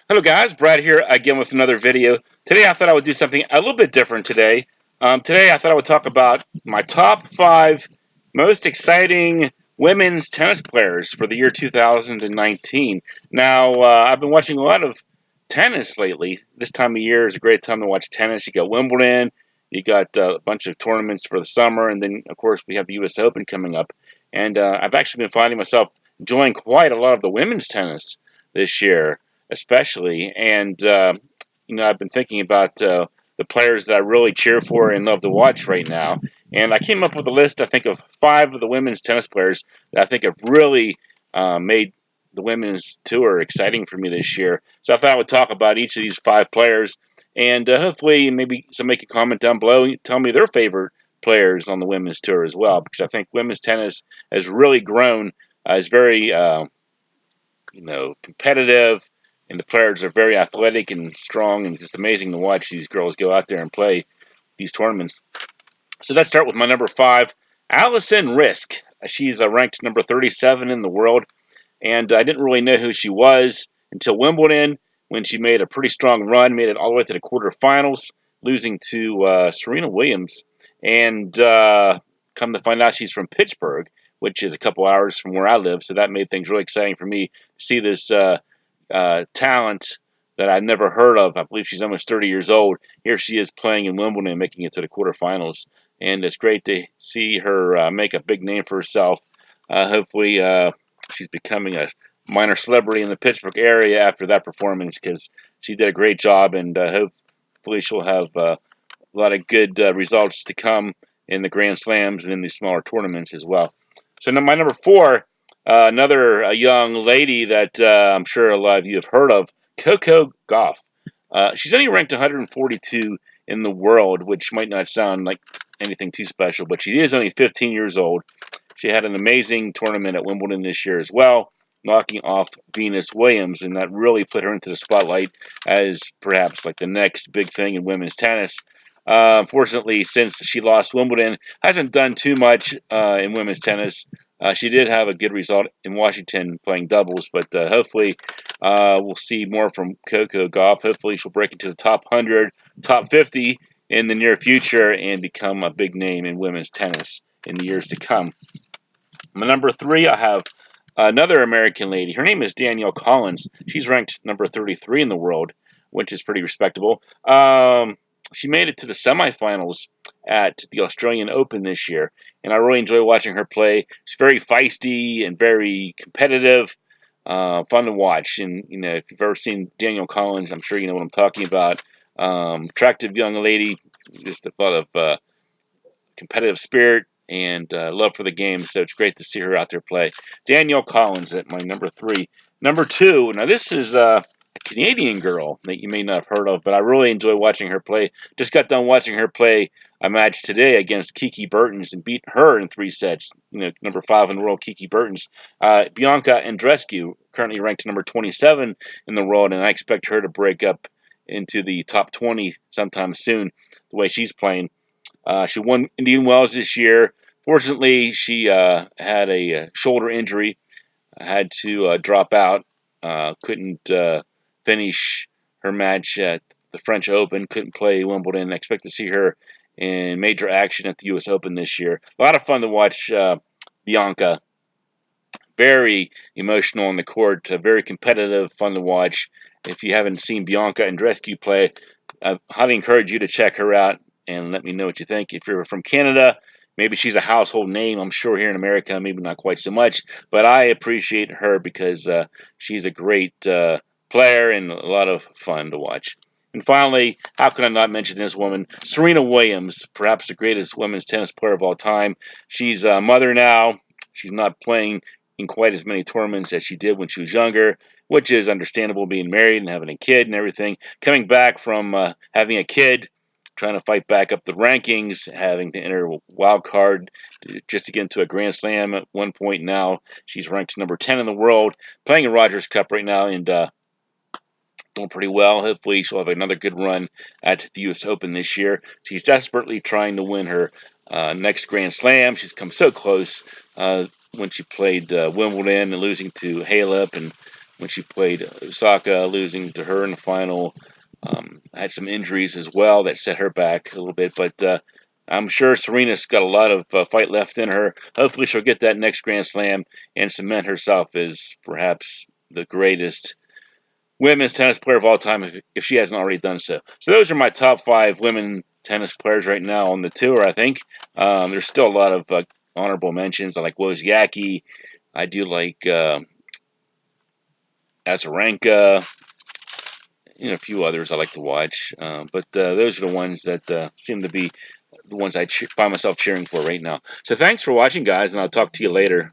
Hello guys, Brad here again with another video. Today I thought I would do something a little bit different today. Today I thought I would talk about my top 5 most exciting women's tennis players for the year 2019. Now, I've been watching a lot of tennis lately. This time of year is a great time to watch tennis. You got Wimbledon, you got a bunch of tournaments for the summer, and then of course we have the US Open coming up. And I've actually been finding myself enjoying quite a lot of the women's tennis this year especially. And I've been thinking about the players that I really cheer for and love to watch right now. And I came up with a list, I think, of 5 of the women's tennis players that I think have really made the women's tour exciting for me this year. So I thought I would talk about each of these 5 players, and hopefully maybe somebody can comment down below and tell me their favorite players on the women's tour as well, because I think women's tennis has really grown. Is very competitive, and the players are very athletic and strong, and just amazing to watch these girls go out there and play these tournaments. So let's start with my number 5, Alli Riske. She's ranked number 37 in the world, and I didn't really know who she was until Wimbledon, when she made a pretty strong run, made it all the way to the quarterfinals, losing to Serena Williams. And come to find out, she's from Pittsburgh, which is a couple hours from where I live, so that made things really exciting for me to see this talent that I've never heard of. I believe she's almost 30 years old. Here she is playing in Wimbledon and making it to the quarterfinals. And it's great to see her make a big name for herself. Hopefully she's becoming a minor celebrity in the Pittsburgh area after that performance, because she did a great job, and hopefully she'll have a lot of good results to come in the Grand Slams and in these smaller tournaments as well. So now my number 4, another young lady that I'm sure a lot of you have heard of, Coco Gauff. She's only ranked 142 in the world, which might not sound like anything too special, but she is only 15 years old. She had an amazing tournament at Wimbledon this year as well, knocking off Venus Williams, and that really put her into the spotlight as perhaps like the next big thing in women's tennis. Unfortunately, since she lost Wimbledon, hasn't done too much in women's tennis. She did have a good result in Washington playing doubles, but hopefully we'll see more from Coco Gauff. Hopefully she'll break into the top 100, top 50 in the near future and become a big name in women's tennis in the years to come. My number 3, I have another American lady. Her name is Danielle Collins. She's ranked number 33 in the world, which is pretty respectable. She made it to the semifinals at the Australian Open this year, and I really enjoy watching her play. She's very feisty and very competitive, fun to watch. And if you've ever seen Danielle Collins, I'm sure you know what I'm talking about. Attractive young lady, just a lot of competitive spirit and love for the game. So it's great to see her out there play. Danielle Collins at my number 3. Number 2. Now this is a Canadian girl that you may not have heard of, but I really enjoy watching her play. Just got done watching her play a match today against Kiki Bertens and beat her in 3 sets. Number 5 in the world, Kiki Bertens. Bianca Andreescu, currently ranked number 27 in the world, and I expect her to break up into the top 20 sometime soon, the way she's playing. She won Indian Wells this year. Fortunately, she had a shoulder injury, had to drop out, couldn't finish her match at the French Open, couldn't play Wimbledon. I expect to see her in major action at the US Open this year. A lot of fun to watch Bianca. Very emotional on the court, very competitive, fun to watch. If you haven't seen Bianca Andreescu play, I highly encourage you to check her out and let me know what you think. If you're from Canada, maybe she's a household name. I'm sure here in America, maybe not quite so much, but I appreciate her because she's a great player and a lot of fun to watch. And finally, how can I not mention this woman, Serena Williams, perhaps the greatest women's tennis player of all time. She's a mother now. She's not playing in quite as many tournaments as she did when she was younger, which is understandable, being married and having a kid and everything. Coming back from having a kid, trying to fight back up the rankings, having to enter a wild card just to get into a Grand Slam at one point. Now she's ranked number 10 in the world, playing in Rogers Cup right now, and doing pretty well. Hopefully she'll have another good run at the US Open this year. She's desperately trying to win her next Grand Slam. She's come so close when she played Wimbledon and losing to Halep and when she played Osaka, losing to her in the final. Had some injuries as well that set her back a little bit, but I'm sure Serena's got a lot of fight left in her. Hopefully, she'll get that next Grand Slam and cement herself as perhaps the greatest women's tennis player of all time if she hasn't already done so. So those are my top 5 women tennis players right now on the tour, I think. There's still a lot of honorable mentions. I like Wozniacki. I do like Azarenka. A few others I like to watch. But those are the ones that seem to be the ones I find myself cheering for right now. So thanks for watching, guys, and I'll talk to you later.